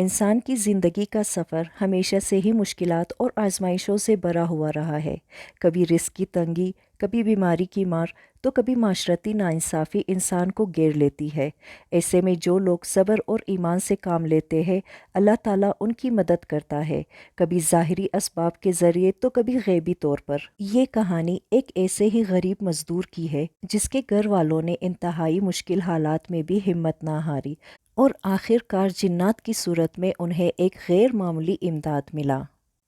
انسان کی زندگی کا سفر ہمیشہ سے ہی مشکلات اور آزمائشوں سے بھرا ہوا رہا ہے۔ کبھی رزق کی تنگی، کبھی بیماری کی مار، تو کبھی معاشرتی ناانصافی انسان کو گھیر لیتی ہے۔ ایسے میں جو لوگ صبر اور ایمان سے کام لیتے ہیں، اللہ تعالیٰ ان کی مدد کرتا ہے، کبھی ظاہری اسباب کے ذریعے تو کبھی غیبی طور پر۔ یہ کہانی ایک ایسے ہی غریب مزدور کی ہے جس کے گھر والوں نے انتہائی مشکل حالات میں بھی ہمت نہ ہاری اور آخر کار جنات کی صورت میں انہیں ایک غیر معمولی امداد ملا۔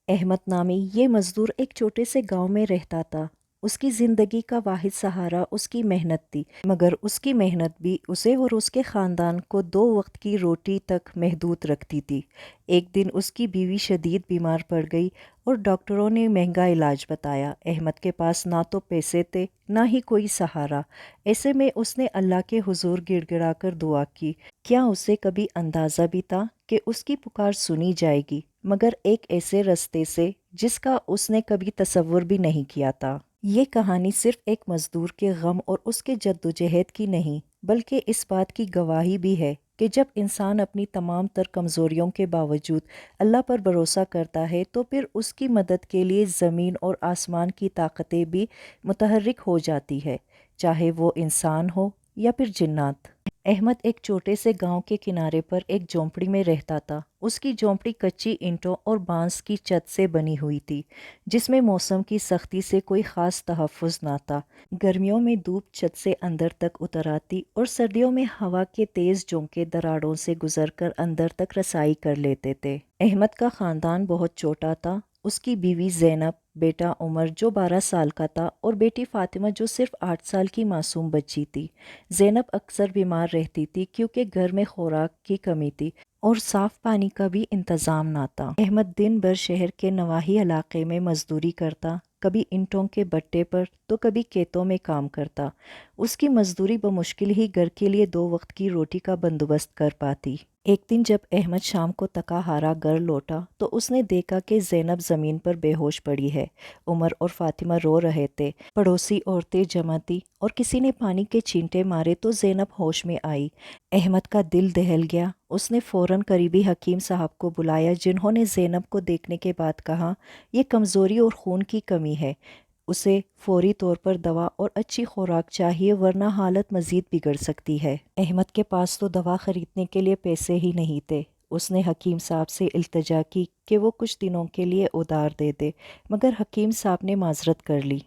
احمد نامی یہ مزدور ایک چھوٹے سے گاؤں میں رہتا تھا۔ اس کی زندگی کا واحد سہارا اس کی محنت تھی، مگر اس کی محنت بھی اسے اور اس کے خاندان کو 2 وقت کی روٹی تک محدود رکھتی تھی۔ ایک دن اس کی بیوی شدید بیمار پڑ گئی اور ڈاکٹروں نے مہنگا علاج بتایا۔ احمد کے پاس نہ تو پیسے تھے، نہ ہی کوئی سہارا۔ ایسے میں اس نے اللہ کے حضور گڑ گڑا کر دعا کی۔ کیا اسے کبھی اندازہ بھی تھا کہ اس کی پکار سنی جائے گی، مگر ایک ایسے رستے سے جس کا اس نے کبھی تصور بھی نہیں کیا تھا۔ یہ کہانی صرف ایک مزدور کے غم اور اس کے جدوجہد کی نہیں، بلکہ اس بات کی گواہی بھی ہے کہ جب انسان اپنی تمام تر کمزوریوں کے باوجود اللہ پر بھروسہ کرتا ہے تو پھر اس کی مدد کے لیے زمین اور آسمان کی طاقتیں بھی متحرک ہو جاتی ہے، چاہے وہ انسان ہو یا پھر جنات۔ احمد ایک چھوٹے سے گاؤں کے کنارے پر ایک جھونپڑی میں رہتا تھا۔ اس کی جھونپڑی کچی اینٹوں اور بانس کی چھت سے بنی ہوئی تھی، جس میں موسم کی سختی سے کوئی خاص تحفظ نہ تھا۔ گرمیوں میں دھوپ چھت سے اندر تک اتر آتی اور سردیوں میں ہوا کے تیز جھونکے دراڑوں سے گزر کر اندر تک رسائی کر لیتے تھے۔ احمد کا خاندان بہت چھوٹا تھا۔ اس کی بیوی زینب، بیٹا عمر جو 12 سال کا تھا اور بیٹی فاطمہ جو صرف 8 سال کی معصوم بچی تھی۔ زینب اکثر بیمار رہتی تھی کیونکہ گھر میں خوراک کی کمی تھی اور صاف پانی کا بھی انتظام نہ تھا۔ احمد دن بھر شہر کے نواحی علاقے میں مزدوری کرتا، کبھی اینٹوں کے بٹے پر تو کبھی کھیتوں میں کام کرتا۔ اس کی مزدوری بمشکل ہی گھر کے لیے 2 وقت کی روٹی کا بندوبست کر پاتی۔ ایک دن جب احمد شام کو تکا ہارا گھر لوٹا تو اس نے دیکھا کہ زینب زمین پر بے ہوش پڑی ہے۔ عمر اور فاطمہ رو رہے تھے۔ پڑوسی عورتیں جمع تھیں اور کسی نے پانی کے چھینٹے مارے تو زینب ہوش میں آئی۔ احمد کا دل دہل گیا۔ اس نے فوراً قریبی حکیم صاحب کو بلایا، جنہوں نے زینب کو دیکھنے کے بعد کہا، یہ کمزوری اور خون کی کمی ہے، اسے فوری طور پر دوا اور اچھی خوراک چاہیے ورنہ حالت مزید بگڑ سکتی ہے۔ احمد کے پاس تو دوا خریدنے کے لیے پیسے ہی نہیں تھے۔ اس نے حکیم صاحب سے التجا کی کہ وہ کچھ دنوں کے لیے ادھار دے دے، مگر حکیم صاحب نے معذرت کر لی۔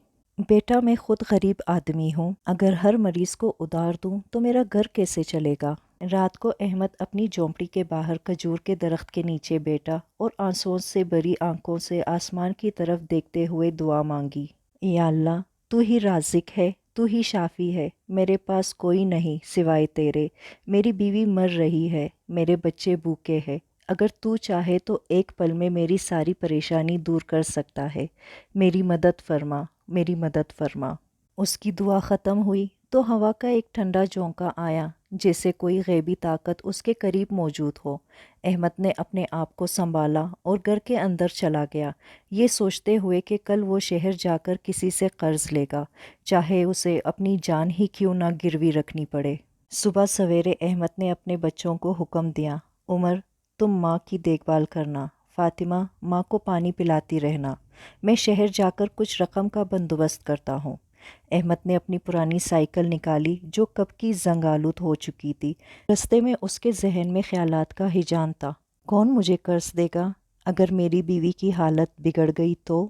بیٹا، میں خود غریب آدمی ہوں، اگر ہر مریض کو ادھار دوں تو میرا گھر کیسے چلے گا؟ رات کو احمد اپنی جھونپڑی کے باہر کھجور کے درخت کے نیچے بیٹھا اور آنسوؤں سے بھری آنکھوں سے آسمان کی طرف دیکھتے ہوئے دعا مانگی۔ یا اللہ، تو ہی رازق ہے، تو ہی شافی ہے، میرے پاس کوئی نہیں سوائے تیرے۔ میری بیوی مر رہی ہے، میرے بچے بھوکے ہیں، اگر تو چاہے تو ایک پل میں میری ساری پریشانی دور کر سکتا ہے، میری مدد فرما، میری مدد فرما۔ اس کی دعا ختم ہوئی تو ہوا کا ایک ٹھنڈا جھونکا آیا، جیسے کوئی غیبی طاقت اس کے قریب موجود ہو۔ احمد نے اپنے آپ کو سنبھالا اور گھر کے اندر چلا گیا، یہ سوچتے ہوئے کہ کل وہ شہر جا کر کسی سے قرض لے گا، چاہے اسے اپنی جان ہی کیوں نہ گروی رکھنی پڑے۔ صبح سویرے احمد نے اپنے بچوں کو حکم دیا، عمر، تم ماں کی دیکھ بھال کرنا، فاطمہ، ماں کو پانی پلاتی رہنا، میں شہر جا کر کچھ رقم کا بندوبست کرتا ہوں۔ احمد نے اپنی پرانی سائیکل نکالی جو کب کی زنگ آلود ہو چکی تھی۔ رستے میں اس کے ذہن میں خیالات کا ہیجان تھا، کون مجھے قرض دے گا؟ اگر میری بیوی کی حالت بگڑ گئی تو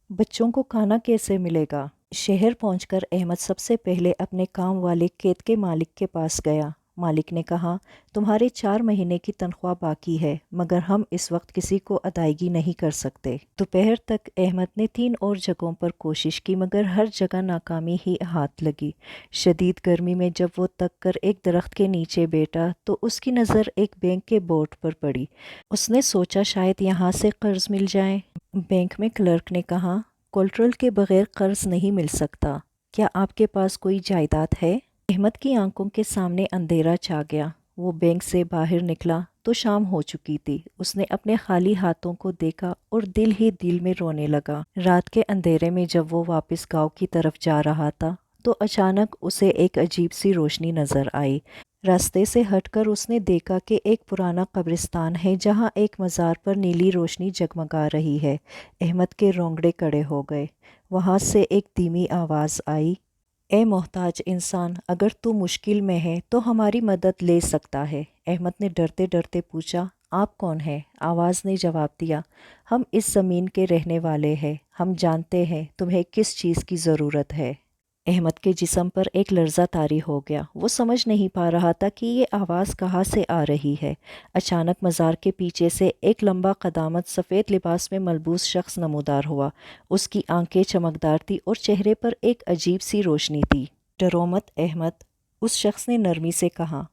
بچوں کو کھانا کیسے ملے گا؟ شہر پہنچ کر احمد سب سے پہلے اپنے کام والے کھیت کے مالک کے پاس گیا۔ مالک نے کہا، تمہارے 4 مہینے کی تنخواہ باقی ہے، مگر ہم اس وقت کسی کو ادائیگی نہیں کر سکتے۔ دوپہر تک احمد نے 3 اور جگہوں پر کوشش کی، مگر ہر جگہ ناکامی ہی ہاتھ لگی۔ شدید گرمی میں جب وہ تک کر ایک درخت کے نیچے بیٹھا تو اس کی نظر ایک بینک کے بورڈ پر پڑی۔ اس نے سوچا شاید یہاں سے قرض مل جائے۔ بینک میں کلرک نے کہا، کولیٹرل کے بغیر قرض نہیں مل سکتا، کیا آپ کے پاس کوئی جائیداد ہے؟ احمد کی آنکھوں کے سامنے اندھیرا چھا گیا۔ وہ بینک سے باہر نکلا تو شام ہو چکی تھی۔ اس نے اپنے خالی ہاتھوں کو دیکھا اور دل ہی دل میں رونے لگا۔ رات کے اندھیرے میں جب وہ واپس گاؤں کی طرف جا رہا تھا تو اچانک اسے ایک عجیب سی روشنی نظر آئی۔ راستے سے ہٹ کر اس نے دیکھا کہ ایک پرانا قبرستان ہے جہاں ایک مزار پر نیلی روشنی جگمگا رہی ہے۔ احمد کے رونگڑے کڑے ہو گئے۔ وہاں سے ایک دھیمی آواز آئی، اے محتاج انسان، اگر تو مشکل میں ہے تو ہماری مدد لے سکتا ہے۔ احمد نے ڈرتے ڈرتے پوچھا، آپ کون ہیں؟ آواز نے جواب دیا، ہم اس زمین کے رہنے والے ہیں، ہم جانتے ہیں تمہیں کس چیز کی ضرورت ہے۔ احمد کے جسم پر ایک لرزہ طاری ہو گیا۔ وہ سمجھ نہیں پا رہا تھا کہ یہ آواز کہاں سے آ رہی ہے۔ اچانک مزار کے پیچھے سے ایک لمبا قدامت سفید لباس میں ملبوس شخص نمودار ہوا۔ اس کی آنکھیں چمکدار تھی اور چہرے پر ایک عجیب سی روشنی تھی۔ ڈرو مت احمد، اس شخص نے نرمی سے کہا،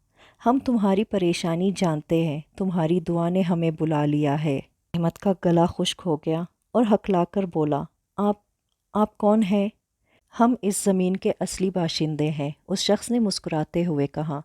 ہم تمہاری پریشانی جانتے ہیں، تمہاری دعا نے ہمیں بلا لیا ہے۔ احمد کا گلا خشک ہو گیا اور ہکلا کر بولا، آپ کون ہیں؟ ہم اس زمین کے اصلی باشندے ہیں، اس شخص نے مسکراتے ہوئے کہا،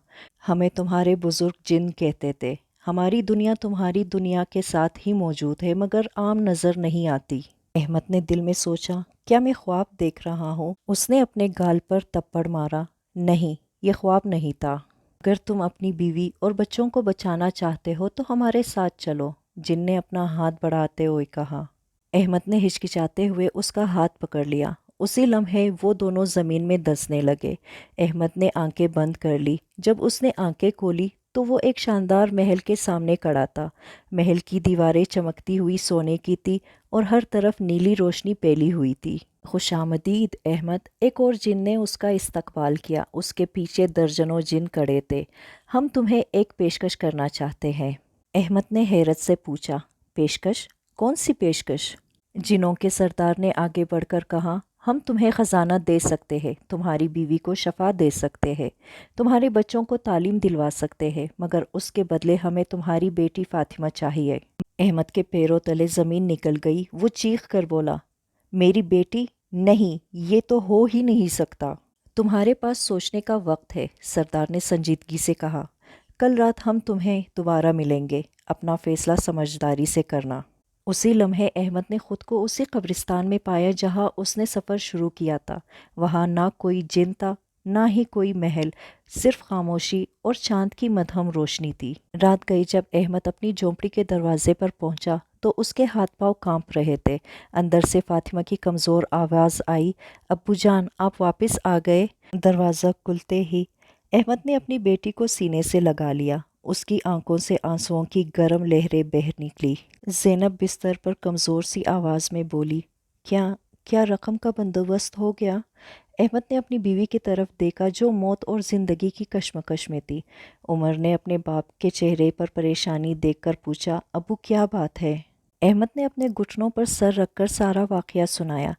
ہمیں تمہارے بزرگ جن کہتے تھے، ہماری دنیا تمہاری دنیا کے ساتھ ہی موجود ہے مگر عام نظر نہیں آتی۔ احمد نے دل میں سوچا، کیا میں خواب دیکھ رہا ہوں؟ اس نے اپنے گال پر تپڑ مارا، نہیں، یہ خواب نہیں تھا۔ اگر تم اپنی بیوی اور بچوں کو بچانا چاہتے ہو تو ہمارے ساتھ چلو، جن نے اپنا ہاتھ بڑھاتے ہوئے کہا۔ احمد نے ہچکچاتے ہوئے اس کا ہاتھ پکڑ لیا۔ اسی لمحے وہ دونوں زمین میں دسنے لگے۔ احمد نے آنکھیں بند کر لی۔ جب اس نے آنکھیں کھولی تو وہ ایک شاندار محل کے سامنے کھڑا تھا۔ محل کی دیواریں چمکتی ہوئی سونے کی تھی اور ہر طرف نیلی روشنی پھیلی ہوئی تھی۔ خوش آمدید احمد، ایک اور جن نے اس کا استقبال کیا۔ اس کے پیچھے درجنوں جن کھڑے تھے۔ ہم تمہیں ایک پیشکش کرنا چاہتے ہیں۔ احمد نے حیرت سے پوچھا، پیشکش؟ کون سی پیشکش؟ جنوں کے سردار نے آگے بڑھ کر کہا، ہم تمہیں خزانہ دے سکتے ہیں، تمہاری بیوی کو شفا دے سکتے ہیں، تمہارے بچوں کو تعلیم دلوا سکتے ہیں، مگر اس کے بدلے ہمیں تمہاری بیٹی فاطمہ چاہیے۔ احمد کے پیروں تلے زمین نکل گئی۔ وہ چیخ کر بولا، میری بیٹی؟ نہیں، یہ تو ہو ہی نہیں سکتا۔ تمہارے پاس سوچنے کا وقت ہے، سردار نے سنجیدگی سے کہا۔ کل رات ہم تمہیں دوبارہ ملیں گے، اپنا فیصلہ سمجھداری سے کرنا۔ اسی لمحے احمد نے خود کو اسی قبرستان میں پایا جہاں اس نے سفر شروع کیا تھا۔ وہاں نہ کوئی جن تھا، نہ ہی کوئی محل، صرف خاموشی اور چاند کی مدھم روشنی تھی۔ رات گئی۔ جب احمد اپنی جھونپڑی کے دروازے پر پہنچا تو اس کے ہاتھ پاؤں کانپ رہے تھے۔ اندر سے فاطمہ کی کمزور آواز آئی، ابو جان، آپ واپس آ گئے؟ دروازہ کھلتے ہی احمد نے اپنی بیٹی کو سینے سے لگا لیا۔ اس کی آنکھوں سے آنسوؤں کی گرم لہریں بہہ نکلی۔ زینب بستر پر کمزور سی آواز میں بولی، کیا رقم کا بندوبست ہو گیا؟ احمد نے اپنی بیوی کی طرف دیکھا جو موت اور زندگی کی کشمکش میں تھی۔ عمر نے اپنے باپ کے چہرے پر پریشانی دیکھ کر پوچھا، ابو کیا بات ہے؟ احمد نے اپنے گھٹنوں پر سر رکھ کر سارا واقعہ سنایا۔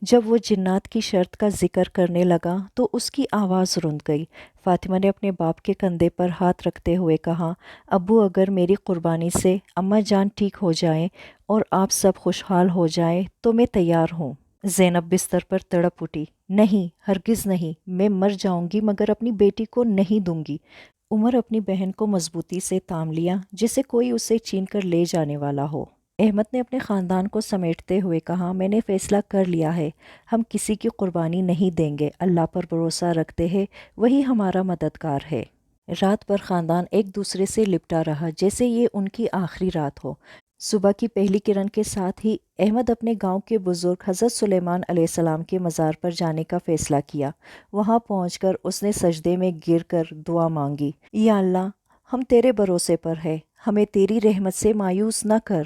جب وہ جنات کی شرط کا ذکر کرنے لگا تو اس کی آواز رند گئی۔ فاطمہ نے اپنے باپ کے کندھے پر ہاتھ رکھتے ہوئے کہا، ابو اگر میری قربانی سے اماں جان ٹھیک ہو جائیں اور آپ سب خوشحال ہو جائیں تو میں تیار ہوں۔ زینب بستر پر تڑپ اٹھی، نہیں، ہرگز نہیں، میں مر جاؤں گی مگر اپنی بیٹی کو نہیں دوں گی۔ عمر اپنی بہن کو مضبوطی سے تھام لیا جسے کوئی اسے چھین کر لے جانے والا ہو۔ احمد نے اپنے خاندان کو سمیٹتے ہوئے کہا، میں نے فیصلہ کر لیا ہے، ہم کسی کی قربانی نہیں دیں گے، اللہ پر بھروسہ رکھتے ہیں، وہی ہمارا مددگار ہے۔ رات بھر خاندان ایک دوسرے سے لپٹا رہا جیسے یہ ان کی آخری رات ہو۔ صبح کی پہلی کرن کے ساتھ ہی احمد اپنے گاؤں کے بزرگ حضرت سلیمان علیہ السلام کے مزار پر جانے کا فیصلہ کیا۔ وہاں پہنچ کر اس نے سجدے میں گر کر دعا مانگی، یا اللہ، ہم تیرے بھروسے پر ہیں، ہمیں تیری رحمت سے مایوس نہ کر۔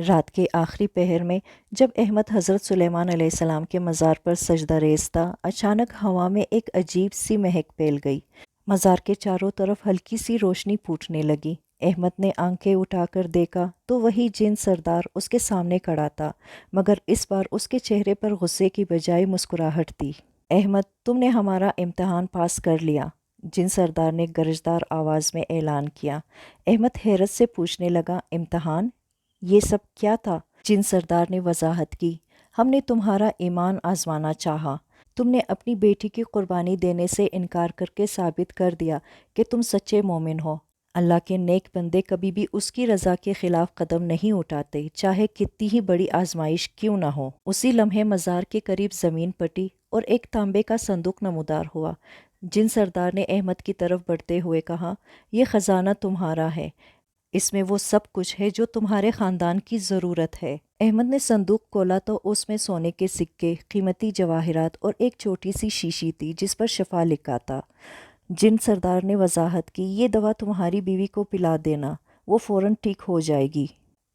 رات کے آخری پہر میں جب احمد حضرت سلیمان علیہ السلام کے مزار پر سجدہ ریز تھا، اچانک ہوا میں ایک عجیب سی مہک پھیل گئی۔ مزار کے چاروں طرف ہلکی سی روشنی پھوٹنے لگی۔ احمد نے آنکھیں اٹھا کر دیکھا تو وہی جن سردار اس کے سامنے کھڑا تھا، مگر اس بار اس کے چہرے پر غصے کی بجائے مسکراہٹ تھی۔ احمد، تم نے ہمارا امتحان پاس کر لیا، جن سردار نے گرجدار آواز میں اعلان کیا۔ احمد حیرت سے پوچھنے لگا، امتحان؟ یہ سب کیا تھا؟ جن سردار نے وضاحت کی، ہم نے تمہارا ایمان آزمانا چاہا۔ تم نے اپنی بیٹی کی قربانی دینے سے انکار کر کے ثابت کر دیا کہ تم سچے مومن ہو۔ اللہ کے نیک بندے کبھی بھی اس کی رضا کے خلاف قدم نہیں اٹھاتے، چاہے کتنی ہی بڑی آزمائش کیوں نہ ہو۔ اسی لمحے مزار کے قریب زمین پٹی اور ایک تانبے کا صندوق نمودار ہوا۔ جن سردار نے احمد کی طرف بڑھتے ہوئے کہا، یہ خزانہ تمہارا ہے، اس میں وہ سب کچھ ہے جو تمہارے خاندان کی ضرورت ہے۔ احمد نے صندوق کھولا تو اس میں سونے کے سکے، قیمتی جواہرات اور ایک چھوٹی سی شیشی تھی جس پر شفا لکھا تھا۔ جن سردار نے وضاحت کی، یہ دوا تمہاری بیوی کو پلا دینا، وہ فوراً ٹھیک ہو جائے گی۔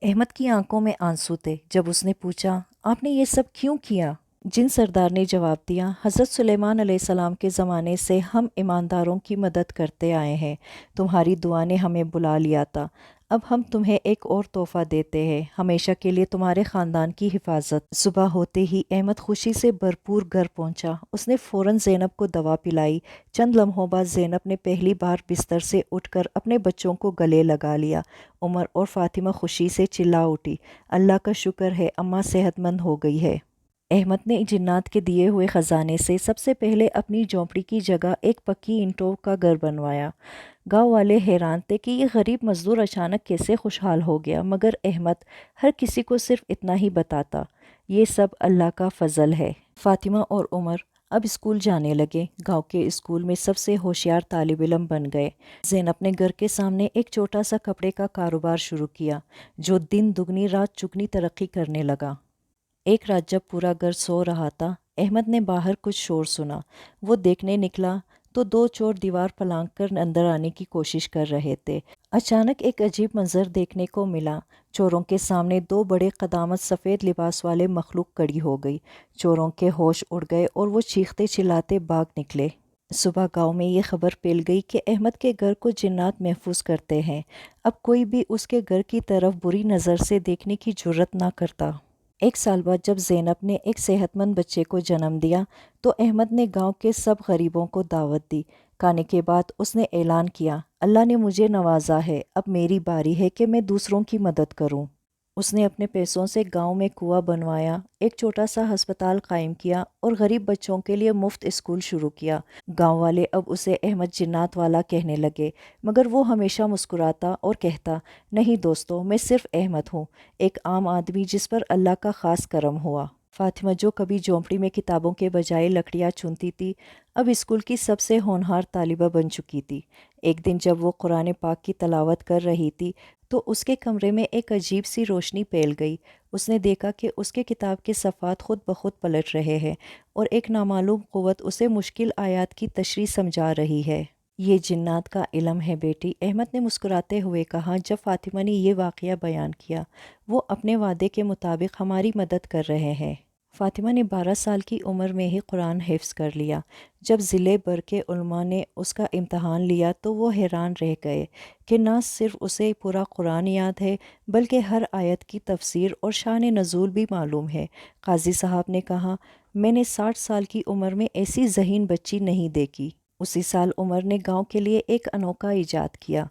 احمد کی آنکھوں میں آنسو تھے جب اس نے پوچھا، آپ نے یہ سب کیوں کیا؟ جن سردار نے جواب دیا، حضرت سلیمان علیہ السلام کے زمانے سے ہم ایمانداروں کی مدد کرتے آئے ہیں، تمہاری دعا نے ہمیں بلا لیا تھا، اب ہم تمہیں ایک اور تحفہ دیتے ہیں، ہمیشہ کے لیے تمہارے خاندان کی حفاظت۔ صبح ہوتے ہی احمد خوشی سے بھرپور گھر پہنچا۔ اس نے فوراً زینب کو دوا پلائی۔ چند لمحوں بعد زینب نے پہلی بار بستر سے اٹھ کر اپنے بچوں کو گلے لگا لیا۔ عمر اور فاطمہ خوشی سے چلا اٹھی، اللہ کا شکر ہے اماں صحت مند ہو گئی ہے۔ احمد نے جنات کے دیے ہوئے خزانے سے سب سے پہلے اپنی جھونپڑی کی جگہ ایک پکی اینٹوں کا گھر بنوایا۔ گاؤں والے حیران تھے کہ یہ غریب مزدور اچانک کیسے خوشحال ہو گیا، مگر احمد ہر کسی کو صرف اتنا ہی بتاتا، یہ سب اللہ کا فضل ہے۔ فاطمہ اور عمر اب اسکول جانے لگے، گاؤں کے اسکول میں سب سے ہوشیار طالب علم بن گئے۔ زینب نے گھر کے سامنے ایک چھوٹا سا کپڑے کا کاروبار شروع کیا، جو دن دگنی رات چگنی ترقی کرنے لگا۔ ایک رات جب پورا گھر سو رہا تھا، احمد نے باہر کچھ شور سنا۔ وہ دیکھنے نکلا تو دو چور دیوار پلانگ کر اندر آنے کی کوشش کر رہے تھے۔ اچانک ایک عجیب منظر دیکھنے کو ملا۔ چوروں کے سامنے دو بڑے قدامت سفید لباس والے مخلوق کھڑی ہو گئی۔ چوروں کے ہوش اڑ گئے اور وہ چیختے چلاتے بھاگ نکلے۔ صبح گاؤں میں یہ خبر پھیل گئی کہ احمد کے گھر کو جنات محفوظ کرتے ہیں، اب کوئی بھی اس کے گھر کی طرف بری نظر سے دیکھنے کی جرت نہ کرتا۔ ایک سال بعد جب زینب نے ایک صحت مند بچے کو جنم دیا تو احمد نے گاؤں کے سب غریبوں کو دعوت دی۔ کھانے کے بعد اس نے اعلان کیا، اللہ نے مجھے نوازا ہے، اب میری باری ہے کہ میں دوسروں کی مدد کروں۔ اس نے اپنے پیسوں سے گاؤں میں کنواں بنوایا، ایک چھوٹا سا ہسپتال قائم کیا اور غریب بچوں کے لیے مفت اسکول شروع کیا۔ گاؤں والے اب اسے احمد جنات والا کہنے لگے، مگر وہ ہمیشہ مسکراتا اور کہتا، نہیں دوستو، میں صرف احمد ہوں، ایک عام آدمی جس پر اللہ کا خاص کرم ہوا۔ فاطمہ جو کبھی جھونپڑی میں کتابوں کے بجائے لکڑیاں چنتی تھی، اب اسکول کی سب سے ہونہار طالبہ بن چکی تھی۔ ایک دن جب وہ قرآن پاک کی تلاوت کر رہی تھی تو اس کے کمرے میں ایک عجیب سی روشنی پھیل گئی۔ اس نے دیکھا کہ اس کے کتاب کے صفحات خود بخود پلٹ رہے ہیں اور ایک نامعلوم قوت اسے مشکل آیات کی تشریح سمجھا رہی ہے۔ یہ جنات کا علم ہے بیٹی، احمد نے مسکراتے ہوئے کہا جب فاطمہ نے یہ واقعہ بیان کیا۔ وہ اپنے وعدے کے مطابق ہماری مدد کر رہے ہیں۔ فاطمہ نے 12 سال کی عمر میں ہی قرآن حفظ کر لیا۔ جب ضلع بھر کے علماء نے اس کا امتحان لیا تو وہ حیران رہ گئے کہ نہ صرف اسے پورا قرآن یاد ہے بلکہ ہر آیت کی تفسیر اور شان نزول بھی معلوم ہے۔ قاضی صاحب نے کہا، میں نے 60 سال کی عمر میں ایسی ذہین بچی نہیں دیکھی۔ اسی سال عمر نے گاؤں کے لیے ایک انوکھا ایجاد کیا،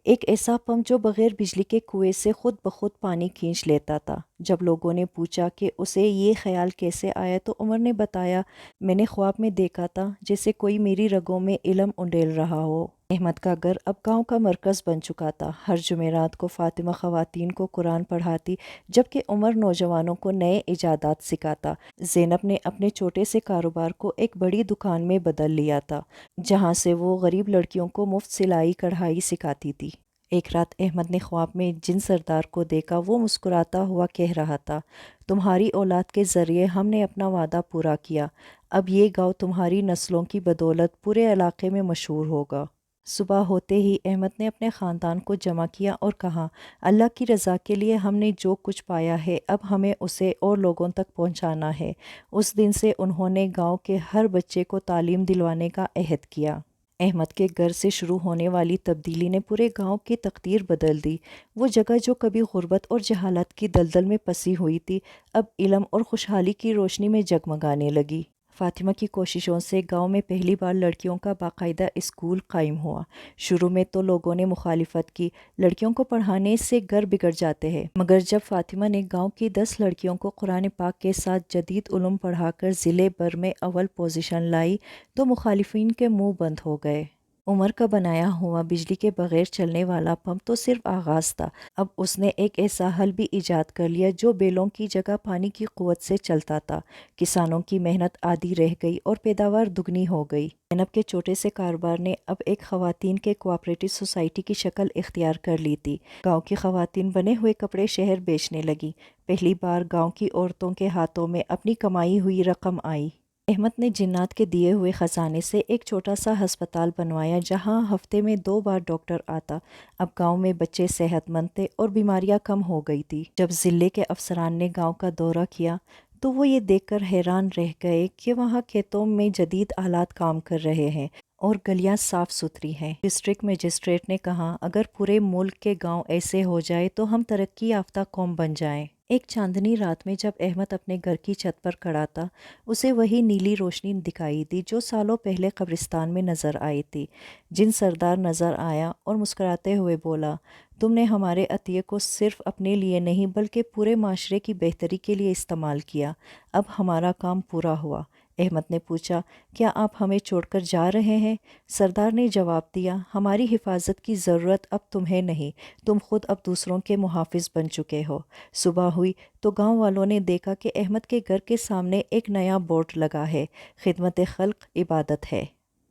ایک ایسا پمپ جو بغیر بجلی کے کنویں سے خود بخود پانی کھینچ لیتا تھا۔ جب لوگوں نے پوچھا کہ اسے یہ خیال کیسے آیا تو عمر نے بتایا، میں نے خواب میں دیکھا تھا جیسے کوئی میری رگوں میں علم انڈیل رہا ہو۔ احمد کا گھر اب گاؤں کا مرکز بن چکا تھا۔ ہر جمعرات کو فاطمہ خواتین کو قرآن پڑھاتی جبکہ عمر نوجوانوں کو نئے ایجادات سکھاتا۔ زینب نے اپنے چھوٹے سے کاروبار کو ایک بڑی دکان میں بدل لیا تھا جہاں سے وہ غریب لڑکیوں کو مفت سلائی کڑھائی سکھاتی تھی۔ ایک رات احمد نے خواب میں جن سردار کو دیکھا، وہ مسکراتا ہوا کہہ رہا تھا، تمہاری اولاد کے ذریعے ہم نے اپنا وعدہ پورا کیا، اب یہ گاؤں تمہاری نسلوں کی بدولت پورے علاقے میں مشہور ہوگا۔ صبح ہوتے ہی احمد نے اپنے خاندان کو جمع کیا اور کہا، اللہ کی رضا کے لیے ہم نے جو کچھ پایا ہے اب ہمیں اسے اور لوگوں تک پہنچانا ہے۔ اس دن سے انہوں نے گاؤں کے ہر بچے کو تعلیم دلوانے کا عہد کیا۔ احمد کے گھر سے شروع ہونے والی تبدیلی نے پورے گاؤں کی تقدیر بدل دی۔ وہ جگہ جو کبھی غربت اور جہالت کی دلدل میں پسی ہوئی تھی، اب علم اور خوشحالی کی روشنی میں جگمگانے لگی۔ فاطمہ کی کوششوں سے گاؤں میں پہلی بار لڑکیوں کا باقاعدہ اسکول قائم ہوا۔ شروع میں تو لوگوں نے مخالفت کی، لڑکیوں کو پڑھانے سے گھر بگڑ جاتے ہیں، مگر جب فاطمہ نے گاؤں کی 10 لڑکیوں کو قرآن پاک کے ساتھ جدید علوم پڑھا کر ضلع بھر میں اول پوزیشن لائی تو مخالفین کے منہ بند ہو گئے۔ عمر کا بنایا ہوا بجلی کے بغیر چلنے والا پمپ تو صرف آغاز تھا، اب اس نے ایک ایسا حل بھی ایجاد کر لیا جو بیلوں کی جگہ پانی کی قوت سے چلتا تھا۔ کسانوں کی محنت آدھی رہ گئی اور پیداوار دگنی ہو گئی۔ زینب کے چھوٹے سے کاروبار نے اب ایک خواتین کے کوآپریٹو سوسائٹی کی شکل اختیار کر لی تھی۔ گاؤں کی خواتین بنے ہوئے کپڑے شہر بیچنے لگیں۔ پہلی بار گاؤں کی عورتوں کے ہاتھوں میں اپنی کمائی ہوئی رقم آئی۔ احمد نے جنات کے دیے ہوئے خزانے سے ایک چھوٹا سا ہسپتال بنوایا جہاں ہفتے میں 2 بار ڈاکٹر آتا۔ اب گاؤں میں بچے صحت مند تھے اور بیماریاں کم ہو گئی تھی۔ جب ضلع کے افسران نے گاؤں کا دورہ کیا تو وہ یہ دیکھ کر حیران رہ گئے کہ وہاں کھیتوں میں جدید آلات کام کر رہے ہیں اور گلیاں صاف ستھری ہیں۔ ڈسٹرکٹ مجسٹریٹ نے کہا، اگر پورے ملک کے گاؤں ایسے ہو جائے تو ہم ترقی یافتہ قوم بن جائیں۔ ایک چاندنی رات میں جب احمد اپنے گھر کی چھت پر کھڑا تھا، اسے وہی نیلی روشنی دکھائی دی جو سالوں پہلے قبرستان میں نظر آئی تھی۔ جن سردار نظر آیا اور مسکراتے ہوئے بولا، تم نے ہمارے عطیے کو صرف اپنے لیے نہیں بلکہ پورے معاشرے کی بہتری کے لیے استعمال کیا، اب ہمارا کام پورا ہوا۔ احمد نے پوچھا، کیا آپ ہمیں چھوڑ کر جا رہے ہیں؟ سردار نے جواب دیا، ہماری حفاظت کی ضرورت اب تمہیں نہیں، تم خود اب دوسروں کے محافظ بن چکے ہو۔ صبح ہوئی تو گاؤں والوں نے دیکھا کہ احمد کے گھر کے سامنے ایک نیا بورڈ لگا ہے، خدمت خلق عبادت ہے۔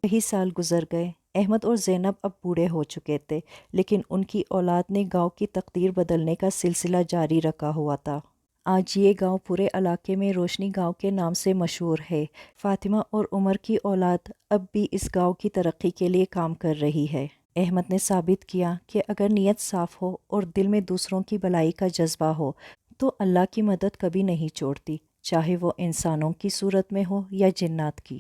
کئی سال گزر گئے۔ احمد اور زینب اب بوڑھے ہو چکے تھے، لیکن ان کی اولاد نے گاؤں کی تقدیر بدلنے کا سلسلہ جاری رکھا ہوا تھا۔ آج یہ گاؤں پورے علاقے میں روشنی گاؤں کے نام سے مشہور ہے۔ فاطمہ اور عمر کی اولاد اب بھی اس گاؤں کی ترقی کے لیے کام کر رہی ہے۔ احمد نے ثابت کیا کہ اگر نیت صاف ہو اور دل میں دوسروں کی بھلائی کا جذبہ ہو تو اللہ کی مدد کبھی نہیں چھوڑتی، چاہے وہ انسانوں کی صورت میں ہو یا جنات کی۔